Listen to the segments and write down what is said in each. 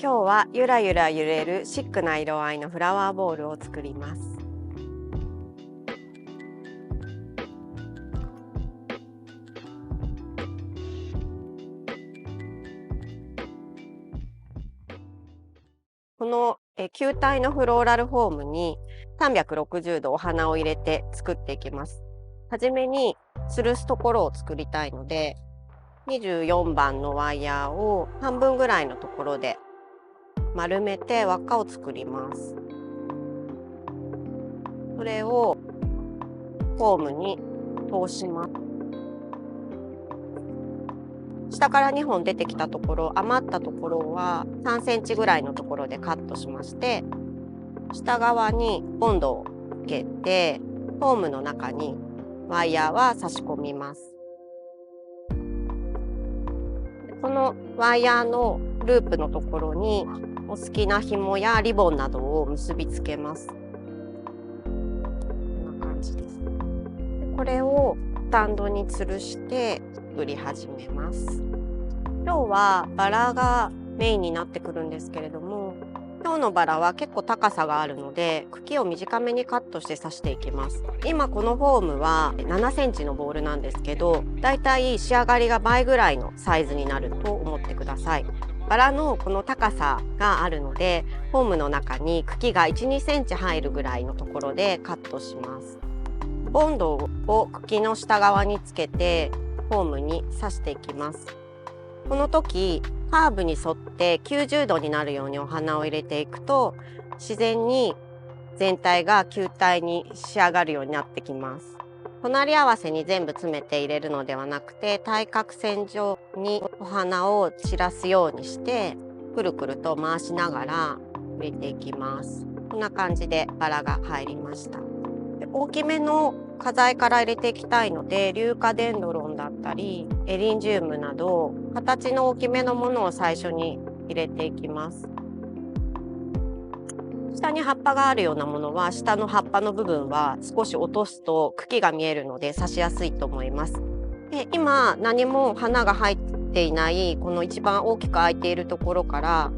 今日はゆらゆら揺れるシックな色合いのフラワーボールを作ります。この球体のフローラルフォームに360度お花を入れて作っていきます。はじめに吊るすところを作りたいので、24番のワイヤーを半分ぐらいのところで丸めて輪っかを作ります。それをフォームに通します。下から2本出てきたところ、余ったところは3センチぐらいのところでカットしまして、下側にボンドをつけてフォームの中にワイヤーは差し込みます。このワイヤーのループのところにお好きな紐やリボンなどを結びつけます。こんな感じです。これをスタンドに吊るして作り始めます。今日はバラがメインになってくるんですけれども、今日のバラは結構高さがあるので茎を短めにカットして刺していきます。今このフォームは7センチのボールなんですけど、だいたい仕上がりが倍ぐらいのサイズになると思ってください。バラのこの高さがあるので、フォームの中に茎が 1、2センチ入るぐらいのところでカットします。ボンドを茎の下側につけてフォームに刺していきます。この時カーブに沿って90度になるようにお花を入れていくと、自然に全体が球体に仕上がるようになってきます。隣り合わせに全部詰めて入れるのではなくて、対角線上にお花を散らすようにしてくるくると回しながら入れていきます。こんな感じでバラが入りました。大きめの花材から入れていきたいので、硫化デンドロンだったりエリンジウムなど形の大きめのものを最初に入れていきます。下に葉っぱがあるようなものは下の葉っぱの部分は少し落とすと茎が見えるので刺しやすいと思います。で、今何も花が入っていないこの一番大きく開いているところから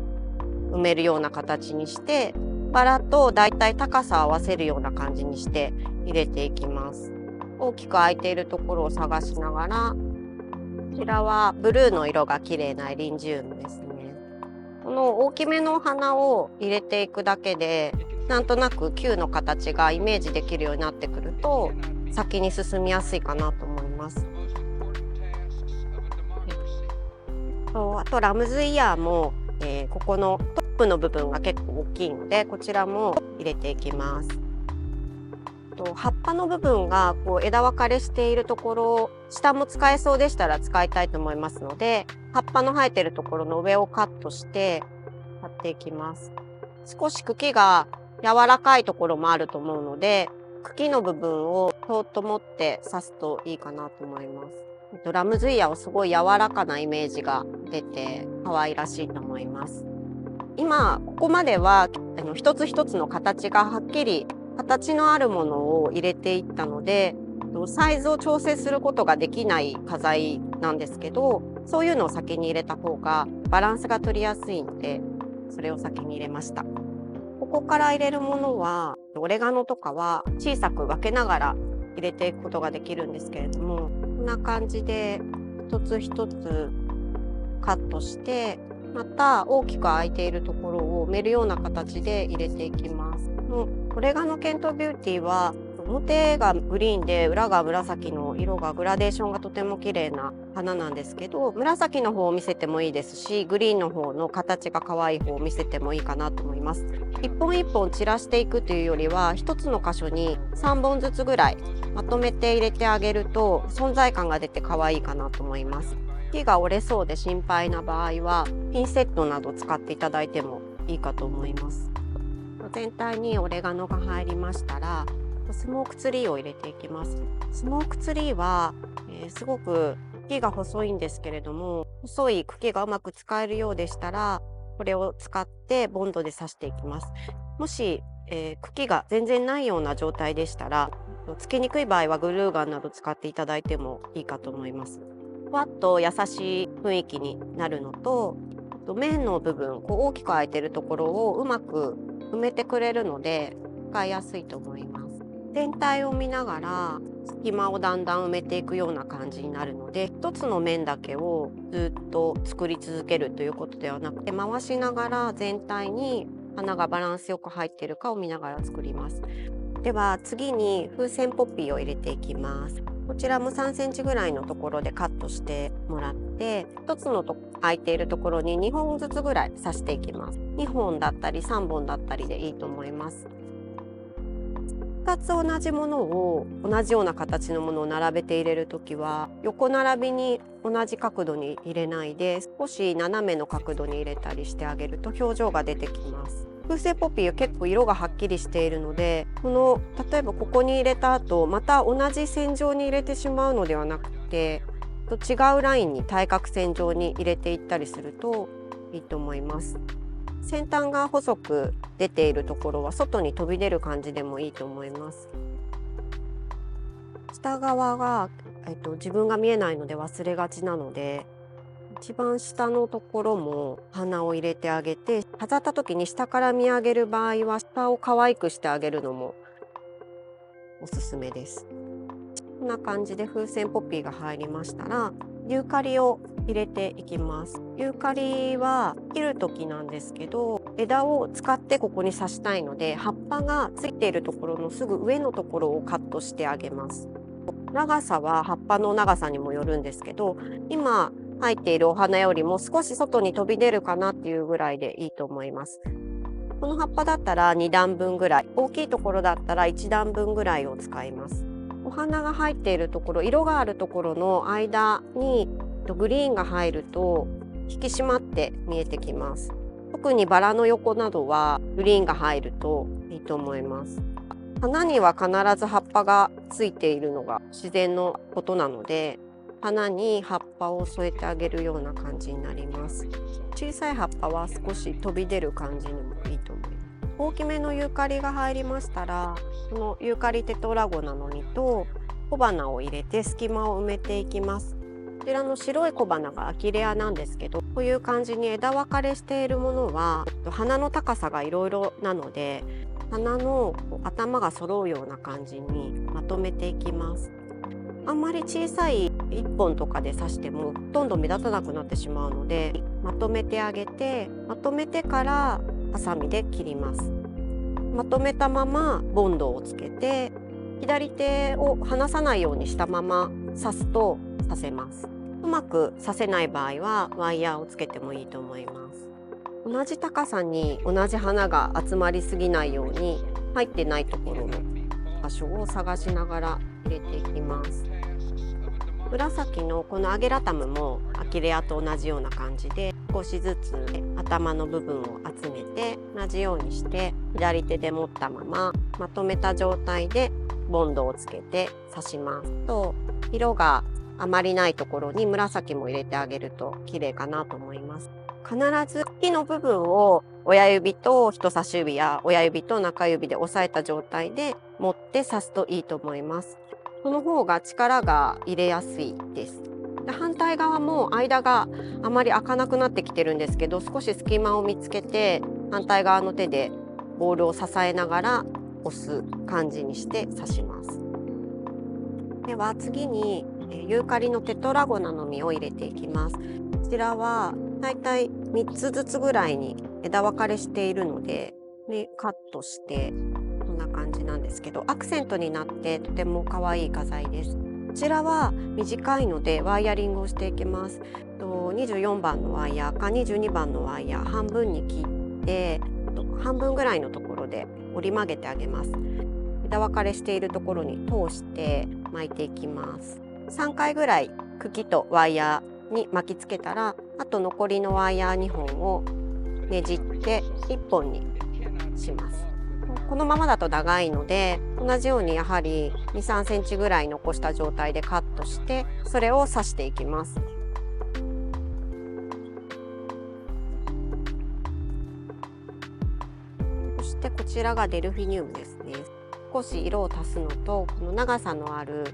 埋めるような形にして、バラとだいたい高さを合わせるような感じにして入れていきます。大きく開いているところを探しながら、こちらはブルーの色が綺麗なエリンジウムですね。この大きめのお花を入れていくだけで、なんとなく球の形がイメージできるようになってくると先に進みやすいかなと思います。あとラムズイヤーも、ここのトップの部分が結構大きいので、こちらも入れていきます。葉っぱの部分がこう枝分かれしているところ、下も使えそうでしたら使いたいと思いますので、葉っぱの生えているところの上をカットして貼っていきます。少し茎が柔らかいところもあると思うので、茎の部分をそっと持って刺すといいかなと思います。ラムズイヤーはすごい柔らかなイメージが出て可愛らしいと思います。今ここまでは一つ一つの形がはっきり形のあるものを入れていったので、サイズを調整することができない花材なんですけど、そういうのを先に入れた方がバランスが取りやすいので、それを先に入れました。ここから入れるものはオレガノとかは小さく分けながら入れていくことができるんですけれども、こんな感じで一つ一つカットして、また大きく開いているところを埋めるような形で入れていきます。オレガノケントビューティーは表がグリーンで裏が紫の色がグラデーションがとても綺麗な花なんですけど、紫の方を見せてもいいですし、グリーンの方の形が可愛い方を見せてもいいかなと思います。一本一本散らしていくというよりは、一つの箇所に3本ずつぐらいまとめて入れてあげると存在感が出て可愛いかなと思います。木が折れそうで心配な場合はピンセットなど使っていただいてもいいかと思います。全体にオレガノが入りましたら、スモークツリーを入れていきます。スモークツリーは、すごく茎が細いんですけれども、細い茎がうまく使えるようでしたら、これを使ってボンドで刺していきます。もし、茎が全然ないような状態でしたら、つけにくい場合はグルーガンなど使っていただいてもいいかと思います。ふわっと優しい雰囲気になるのと、面の部分大きく開いてるところをうまく埋めてくれるので使いやすいと思います。全体を見ながら隙間をだんだん埋めていくような感じになるので、一つの面だけをずっと作り続けるということではなくて、回しながら全体に花がバランスよく入っているかを見ながら作ります。では次に風船ポピーを入れていきます。こちらも3センチぐらいのところでカットしてもらって、1つの空いているところに2本ずつぐらい刺していきます。2本だったり3本だったりでいいと思います。2つ同じものを同じような形のものを並べて入れるときは、横並びに同じ角度に入れないで、少し斜めの角度に入れたりしてあげると表情が出てきます。風船ポピーは結構色がはっきりしているので、例えばここに入れた後また同じ線上に入れてしまうのではなくて、違うラインに対角線上に入れていったりするといいと思います。先端が細く出ているところは外に飛び出る感じでもいいと思います。下側が、自分が見えないので忘れがちなので、一番下のところも花を入れてあげて、飾った時に下から見上げる場合は下を可愛くしてあげるのもおすすめです。こんな感じで風船ポピーが入りましたら、ユーカリを入れていきます。ユーカリは切る時なんですけど、枝を使ってここに刺したいので、葉っぱがついているところのすぐ上のところをカットしてあげます。長さは葉っぱの長さにもよるんですけど、今入っているお花よりも少し外に飛び出るかなっていうぐらいでいいと思います。この葉っぱだったら2段分ぐらい、大きいところだったら1段分ぐらいを使います。お花が入っているところ、色があるところの間にグリーンが入ると引き締まって見えてきます。特にバラの横などはグリーンが入るといいと思います。花には必ず葉っぱがついているのが自然のことなので、花に葉っぱを添えてあげるような感じになります。小さい葉っぱは少し飛び出る感じにもいいと思います。大きめのユーカリが入りましたら、このユーカリテトラゴナの実と小花を入れて隙間を埋めていきます。こちらの白い小花がアキレアなんですけど、こういう感じに枝分かれしているものは花の高さがいろいろなので、花の頭が揃うような感じにまとめていきます。あんまり小さい1本とかで刺してもほとんど目立たなくなってしまうので、まとめてあげて、まとめてからハサミで切ります。まとめたままボンドをつけて、左手を離さないようにしたまま刺すと刺せます。うまく刺せない場合はワイヤーをつけてもいいと思います。同じ高さに同じ花が集まりすぎないように、入ってないところの場所を探しながら入れていきます。紫のこのアゲラタムもアキレアと同じような感じで、少しずつ頭の部分を集めて同じようにして左手で持ったまままとめた状態でボンドをつけて刺しますと、色があまりないところに紫も入れてあげると綺麗かなと思います。必ず茎の部分を親指と人差し指や親指と中指で押さえた状態で持って刺すといいと思います。その方が力が入れやすいです。で、反対側も間があまり開かなくなってきてるんですけど、少し隙間を見つけて反対側の手でボールを支えながら押す感じにして刺します。では次にユーカリのテトラゴナの実を入れていきます。こちらはだいたい3つずつぐらいに枝分かれしているので、カットしてこんな感じなんですけど、アクセントになってとても可愛い花材です。こちらは短いのでワイヤリングをしていきます。24番のワイヤーか22番のワイヤー半分に切って半分ぐらいのところで折り曲げてあげます。枝分かれしているところに通して巻いていきます。3回ぐらい茎とワイヤーに巻きつけたら、あと残りのワイヤー2本をねじって1本にします。このままだと長いので、同じようにやはり 2、3 センチぐらい残した状態でカットして、それを刺していきます。そしてこちらがデルフィニウムですね。少し色を足すのと、この長さのある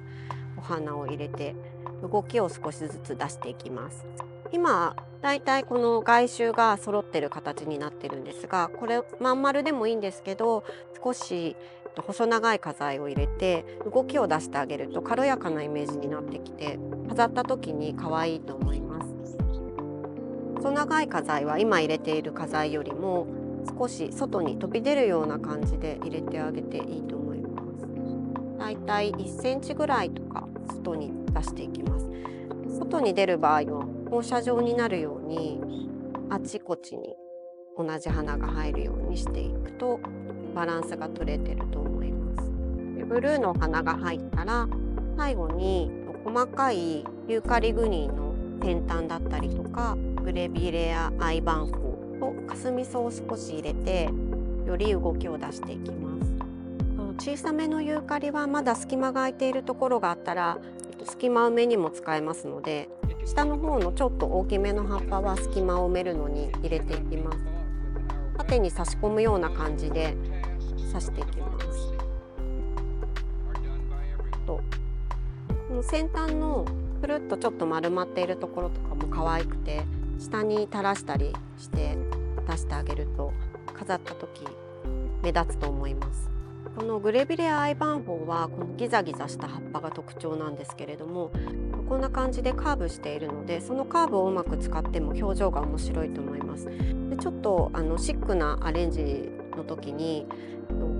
お花を入れて動きを少しずつ出していきます。今だいたいこの外周が揃ってる形になってるんですが、これまん丸でもいいんですけど、少し細長い花材を入れて動きを出してあげると軽やかなイメージになってきて、飾った時に可愛いと思います。細長い花材は今入れている花材よりも少し外に飛び出るような感じで入れてあげていいと思います。だいたい1センチぐらいとか外に出していきます。外に出る場合は放射状になるようにあちこちに同じ花が入るようにしていくとバランスが取れてると思います。でブルーの花が入ったら最後に細かいユーカリグニーの先端だったりとかグレビレアアイバンフォとカスミソを少し入れてより動きを出していきます。小さめのユーカリはまだ隙間が空いているところがあったら隙間埋めにも使えますので、下の方のちょっと大きめの葉っぱは隙間を埋めるのに入れていきます。縦に差し込むような感じで刺していきます。この先端のくるっとちょっと丸まっているところとかも可愛くて、下に垂らしたりして出してあげると飾った時目立つと思います。このグレビレアアイバンフォーはこのギザギザした葉っぱが特徴なんですけれども、こんな感じでカーブしているので、そのカーブをうまく使っても表情が面白いと思います。でちょっとシックなアレンジの時に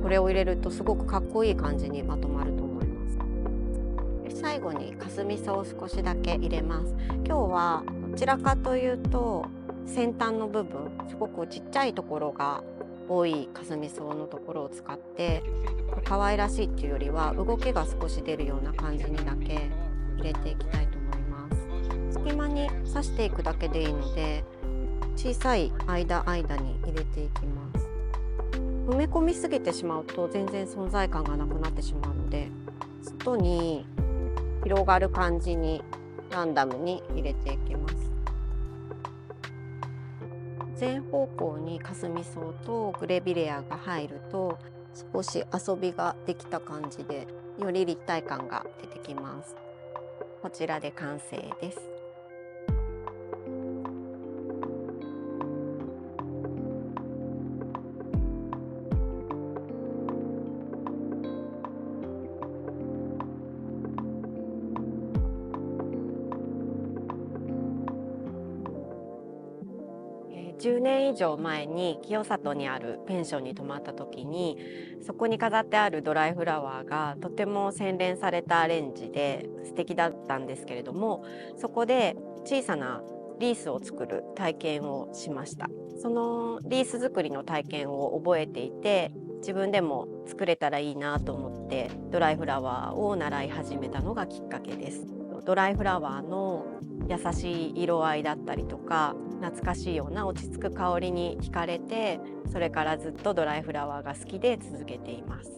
これを入れるとすごくかっこいい感じにまとまると思います。で最後にカスミソを少しだけ入れます。今日はどちらかというと先端の部分、すごくちっちゃいところが多いカスミソのところを使って可愛らしいっていうよりは動きが少し出るような感じにだけ入れていきたいと思います。隙間に刺していくだけでいいので小さい間に入れていきます。埋め込みすぎてしまうと全然存在感がなくなってしまうので、外に広がる感じにランダムに入れていきます。全方向にカスミソウとグレビレアが入ると少し遊びができた感じでより立体感が出てきます。こちらで完成です。10年以上前に清里にあるペンションに泊まった時に、そこに飾ってあるドライフラワーがとても洗練されたアレンジで素敵だったんですけれども、そこで小さなリースを作る体験をしました。そのリース作りの体験を覚えていて、自分でも作れたらいいなと思ってドライフラワーを習い始めたのがきっかけです。ドライフラワーの優しい色合いだったりとか懐かしいような落ち着く香りに惹かれて、それからずっとドライフラワーが好きで続けています。